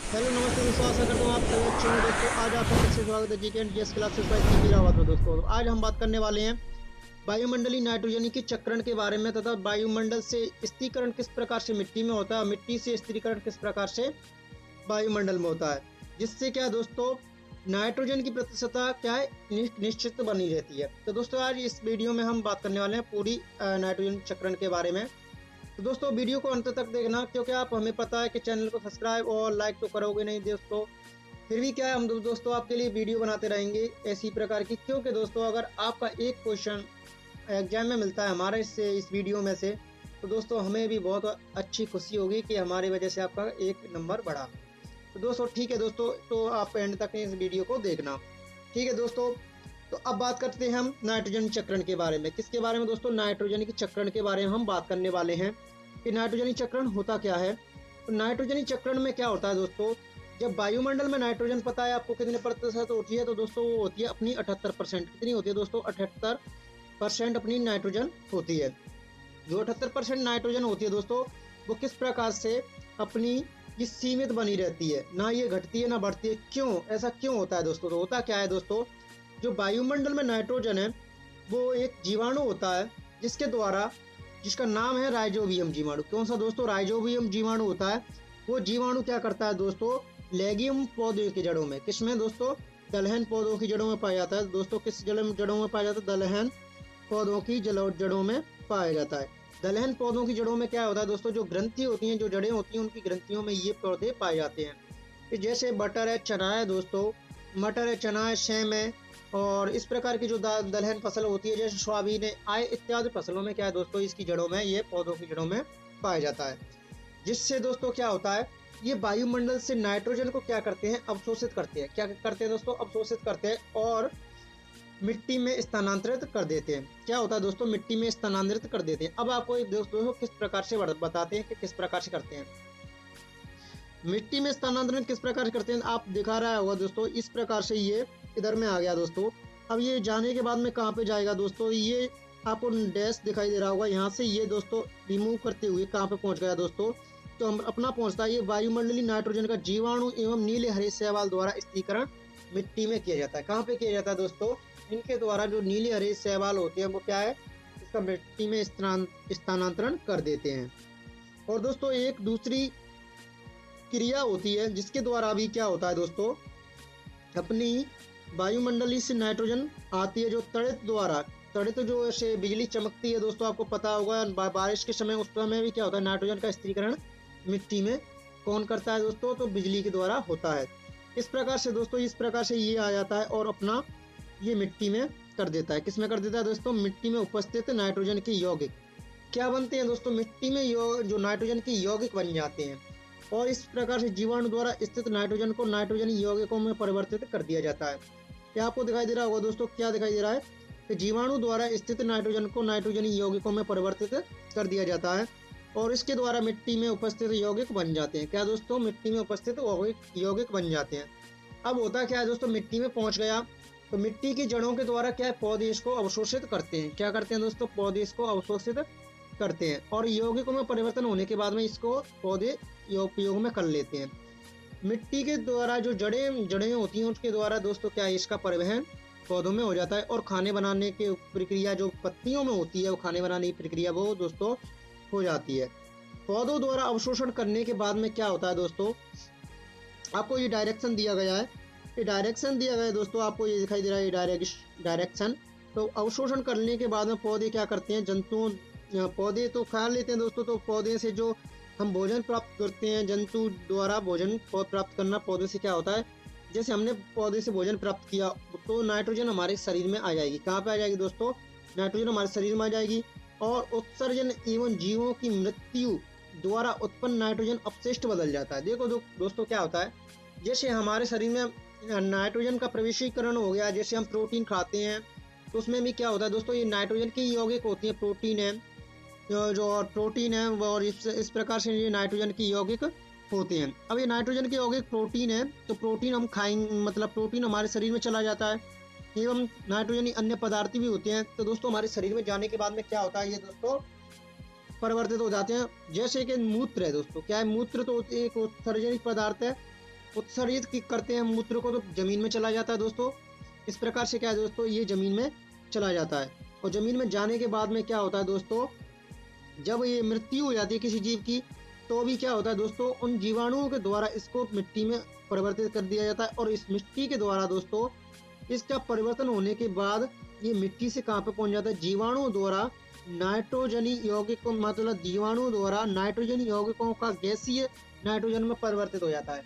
Hello नमस्ते दोस्तों, आशा करता हूँ आप सभी अच्छे होंगे दोस्तों। आज आपका फिर से स्वागत है GK and GS classes bye CP Rawat में दोस्तों। आज हम बात करने वाले हैं वायुमंडलीय नाइट्रोजन की चक्रण के बारे में तथा वायुमंडल से स्थिरीकरण किस प्रकार से मिट्टी में होता है, मिट्टी से स्थिरीकरण किस प्रकार से वायुमंडल में होता है, जिससे क्या है दोस्तों नाइट्रोजन की प्रतिशतता क्या है निश्चित बनी रहती है। तो दोस्तों आज इस वीडियो में हम बात करने वाले हैं पूरी नाइट्रोजन चक्रण के बारे में। तो दोस्तों वीडियो को अंत तक देखना, क्योंकि आप हमें पता है कि चैनल को सब्सक्राइब और लाइक तो करोगे नहीं दोस्तों, फिर भी क्या है हम दोस्तों आपके लिए वीडियो बनाते रहेंगे ऐसी प्रकार की। क्योंकि दोस्तों अगर आपका एक क्वेश्चन एग्जाम में मिलता है हमारे इससे इस वीडियो में से, तो दोस्तों हमें भी बहुत अच्छी खुशी होगी कि हमारी वजह से आपका एक नंबर बढ़ा। तो दोस्तों ठीक है दोस्तों, तो आप एंड तक इस वीडियो को देखना, ठीक है दोस्तों। तो अब बात करते हैं हम नाइट्रोजन चक्रण के बारे में। किसके बारे में दोस्तों? नाइट्रोजन की चक्रण के बारे में हम बात करने वाले हैं कि नाइट्रोजन चक्रण होता क्या है। तो नाइट्रोजन चक्रण में क्या होता है दोस्तों, जब वायुमंडल में नाइट्रोजन पता है आपको कितने प्रतिशत होती है, तो दोस्तों वो होती है अपनी 78%। कितनी होती है दोस्तों? 78% अपनी नाइट्रोजन होती है। जो 78% नाइट्रोजन होती है दोस्तों, वो किस प्रकार से अपनी ये सीमित बनी रहती है, ना ये घटती है ना बढ़ती है। क्यों ऐसा क्यों होता है दोस्तों? तो होता क्या है दोस्तों, जो वायुमंडल में नाइट्रोजन है वो एक जीवाणु होता है जिसका नाम है राइजोबियम जीवाणु। कौन सा दोस्तों? राइजोबियम जीवाणु होता है। वो जीवाणु क्या करता है दोस्तों, लेगियम पौधे की जड़ों में, किसमें दोस्तों? दलहन पौधों की जड़ों में पाया जाता है दोस्तों। किस जड़ों में पाया जाता है? दलहन पौधों की जड़ों में पाया जाता है। दलहन पौधों की जड़ों में क्या होता है दोस्तों, जो ग्रंथि होती हैं, जो जड़ें होती हैं, उनकी ग्रंथियों में ये पौधे पाए जाते हैं। जैसे बटर है, चना है दोस्तों, मटर है, चना है, सेम है, और इस प्रकार की जो दलहन फसल होती है जैसे सोयाबीन है, आय इत्यादि फसलों में क्या है दोस्तों, इसकी जड़ों में, ये पौधों की जड़ों में पाया जाता है। जिससे दोस्तों क्या होता है, ये वायुमंडल से नाइट्रोजन को क्या करते हैं, अवशोषित करते हैं। क्या करते हैं दोस्तों? अवशोषित करते हैं और मिट्टी में स्थानांतरित कर देते हैं। क्या होता है दोस्तों? मिट्टी में स्थानांतरित कर देते हैं। अब आपको दोस्तों किस प्रकार से बताते हैं कि किस प्रकार से करते हैं। मिट्टी में स्थानांतरण किस प्रकार से करते हैं, आप दिखा रहा होगा दोस्तों, इस प्रकार से ये इधर में आ गया दोस्तों। अब ये जाने के बाद में कहाँ पे जाएगा दोस्तों, ये आपको डैश दिखाई दे रहा होगा, यहाँ से ये दोस्तों रिमूव करते हुए कहाँ पे पहुँच गया दोस्तों, तो हम अपना पहुँचता है ये वायुमंडलीय नाइट्रोजन का जीवाणु एवं नीले हरे शैवाल द्वारा स्थिरीकरण मिट्टी में किया जाता है। कहाँ पे किया जाता है दोस्तों? इनके द्वारा जो नीले हरे शैवाल होते हैं वो क्या है, इसका मिट्टी में स्थानांतरण कर देते हैं। और दोस्तों एक दूसरी क्रिया होती है जिसके द्वारा भी क्या होता है दोस्तों, अपनी वायुमंडलीय से नाइट्रोजन आती है जो तड़ित द्वारा। तड़ित जो ऐसे बिजली चमकती है दोस्तों, आपको पता होगा बारिश के समय, उस समय भी क्या होता है, नाइट्रोजन का स्थिरीकरण मिट्टी में कौन करता है दोस्तों? तो बिजली के द्वारा होता है। इस प्रकार से दोस्तों, इस प्रकार से ये आ जाता है और अपना ये मिट्टी में कर देता है। किस में कर देता है दोस्तों? मिट्टी में उपस्थित नाइट्रोजन के यौगिक क्या बनते हैं दोस्तों, मिट्टी में जो नाइट्रोजन के यौगिक बन जाते हैं। और इस प्रकार से जीवाणु द्वारा स्थित नाइट्रोजन को नाइट्रोजन यौगिकों में परिवर्तित कर दिया जाता है। क्या आपको दिखाई दे रहा होगा दोस्तों, क्या दिखाई दे रहा है कि जीवाणु द्वारा स्थित नाइट्रोजन को नाइट्रोजन यौगिकों में परिवर्तित कर दिया जाता है और इसके द्वारा मिट्टी में उपस्थित यौगिक बन जाते हैं। क्या दोस्तों? मिट्टी में उपस्थित यौगिक बन जाते हैं। अब होता क्या है दोस्तों, मिट्टी में पहुंच गया तो मिट्टी की जड़ों के द्वारा क्या है, पौधे इसको अवशोषित करते हैं। क्या करते हैं दोस्तों? पौधे इसको अवशोषित करते हैं और यौगिकों में परिवर्तन होने के बाद में इसको पौधे उपयोग में कर लेते हैं। मिट्टी के द्वारा जो जड़ें होती हैं उसके द्वारा दोस्तों क्या है, इसका परिवहन पौधों में हो जाता है और खाने बनाने की प्रक्रिया जो पत्तियों में होती है, वो खाने बनाने की प्रक्रिया वो दोस्तों हो जाती है। पौधों द्वारा अवशोषण करने के बाद में क्या होता है दोस्तों, आपको ये डायरेक्शन दिया गया है, ये डायरेक्शन दिया गया है दोस्तों, आपको ये दिखाई दे रहा है ये डायरेक्शन। तो अवशोषण करने के बाद में पौधे क्या करते हैं, पौधे तो खा लेते हैं दोस्तों। तो पौधे से जो हम भोजन प्राप्त करते हैं, जंतु द्वारा भोजन प्राप्त करना पौधे से क्या होता है, जैसे हमने पौधे से भोजन प्राप्त किया तो नाइट्रोजन हमारे शरीर में आ जाएगी। कहाँ पे आ जाएगी दोस्तों? नाइट्रोजन हमारे शरीर में आ जाएगी और उत्सर्जन एवं जीवों की मृत्यु द्वारा उत्पन्न नाइट्रोजन अपशिष्ट बदल जाता है। देखो दोस्तों क्या होता है, जैसे हमारे शरीर में नाइट्रोजन का प्रवेशीकरण हो गया, जैसे हम प्रोटीन खाते हैं तो उसमें भी क्या होता है दोस्तों, ये नाइट्रोजन की यौगिक होती है, प्रोटीन है जो प्रोटीन है, और इस प्रकार से ये नाइट्रोजन की यौगिक होते हैं। अब ये नाइट्रोजन के यौगिक प्रोटीन है तो प्रोटीन हम खाएंगे, मतलब प्रोटीन हमारे शरीर में चला जाता है। एवं नाइट्रोजन अन्य पदार्थ भी होते हैं तो दोस्तों हमारे शरीर में जाने के बाद में क्या होता है, ये दोस्तों परिवर्तित हो जाते हैं। जैसे कि मूत्र है दोस्तों, क्या है मूत्र? तो एक उत्सर्जनिक पदार्थ है उत्सर्जित करते हैं मूत्र को तो जमीन में चला जाता है दोस्तों। इस प्रकार से क्या है दोस्तों, ये जमीन में चला जाता है। और जमीन में जाने के बाद में क्या होता है दोस्तों, जब ये मृत्यु हो जाती है किसी जीव की, तो भी क्या होता है दोस्तों, उन जीवाणुओं के द्वारा इसको मिट्टी में परिवर्तित कर दिया जाता है। और इस मिट्टी के द्वारा दोस्तों, इसका परिवर्तन होने के बाद ये मिट्टी से कहाँ पे पहुंच जाता है, जीवाणुओं द्वारा नाइट्रोजनी यौगिकों, मतलब जीवाणु द्वारा नाइट्रोजन यौगिकों का गैसीय नाइट्रोजन में परिवर्तित हो जाता है।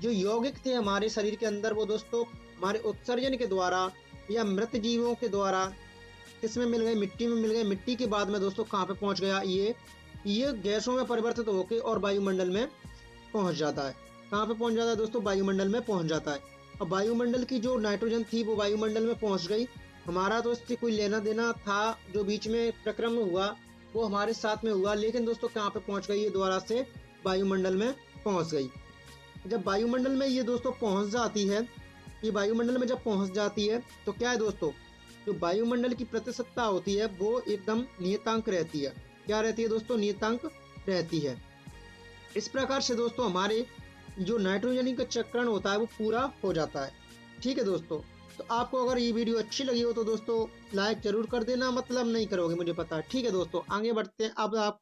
जो यौगिक थे हमारे शरीर के अंदर, वो दोस्तों हमारे उत्सर्जन के द्वारा या मृत जीवों के द्वारा किसमें मिल गए, मिट्टी में मिल गए। मिट्टी के बाद में दोस्तों कहाँ पे पहुंच गया, ये गैसों में परिवर्तित होकर और वायुमंडल में पहुंच जाता है। कहाँ पे पहुंच जाता है दोस्तों, वायुमंडल में पहुंच जाता है। अब वायुमंडल की जो नाइट्रोजन थी वो वायुमंडल में पहुंच गई, हमारा तो इससे कोई लेना देना था, जो बीच में प्रक्रम हुआ वो हमारे साथ में हुआ, लेकिन दोस्तों कहाँ पे पहुंच गई, ये दोबारा से वायुमंडल में पहुंच गई। जब वायुमंडल में ये दोस्तों पहुंच जाती है, ये वायुमंडल में जब पहुंच जाती है तो क्या है दोस्तों, जो वायुमंडल की प्रतिशतता होती है वो एकदम नियतांक रहती है। क्या रहती है दोस्तों, नियतांक रहती है। इस प्रकार से दोस्तों हमारे जो नाइट्रोजन का चक्रण होता है वो पूरा हो जाता है। ठीक है दोस्तों, तो आपको अगर ये वीडियो अच्छी लगी हो तो दोस्तों लाइक जरूर कर देना, मतलब नहीं करोगे मुझे पता है। ठीक है दोस्तों, आगे बढ़ते हैं। अब आप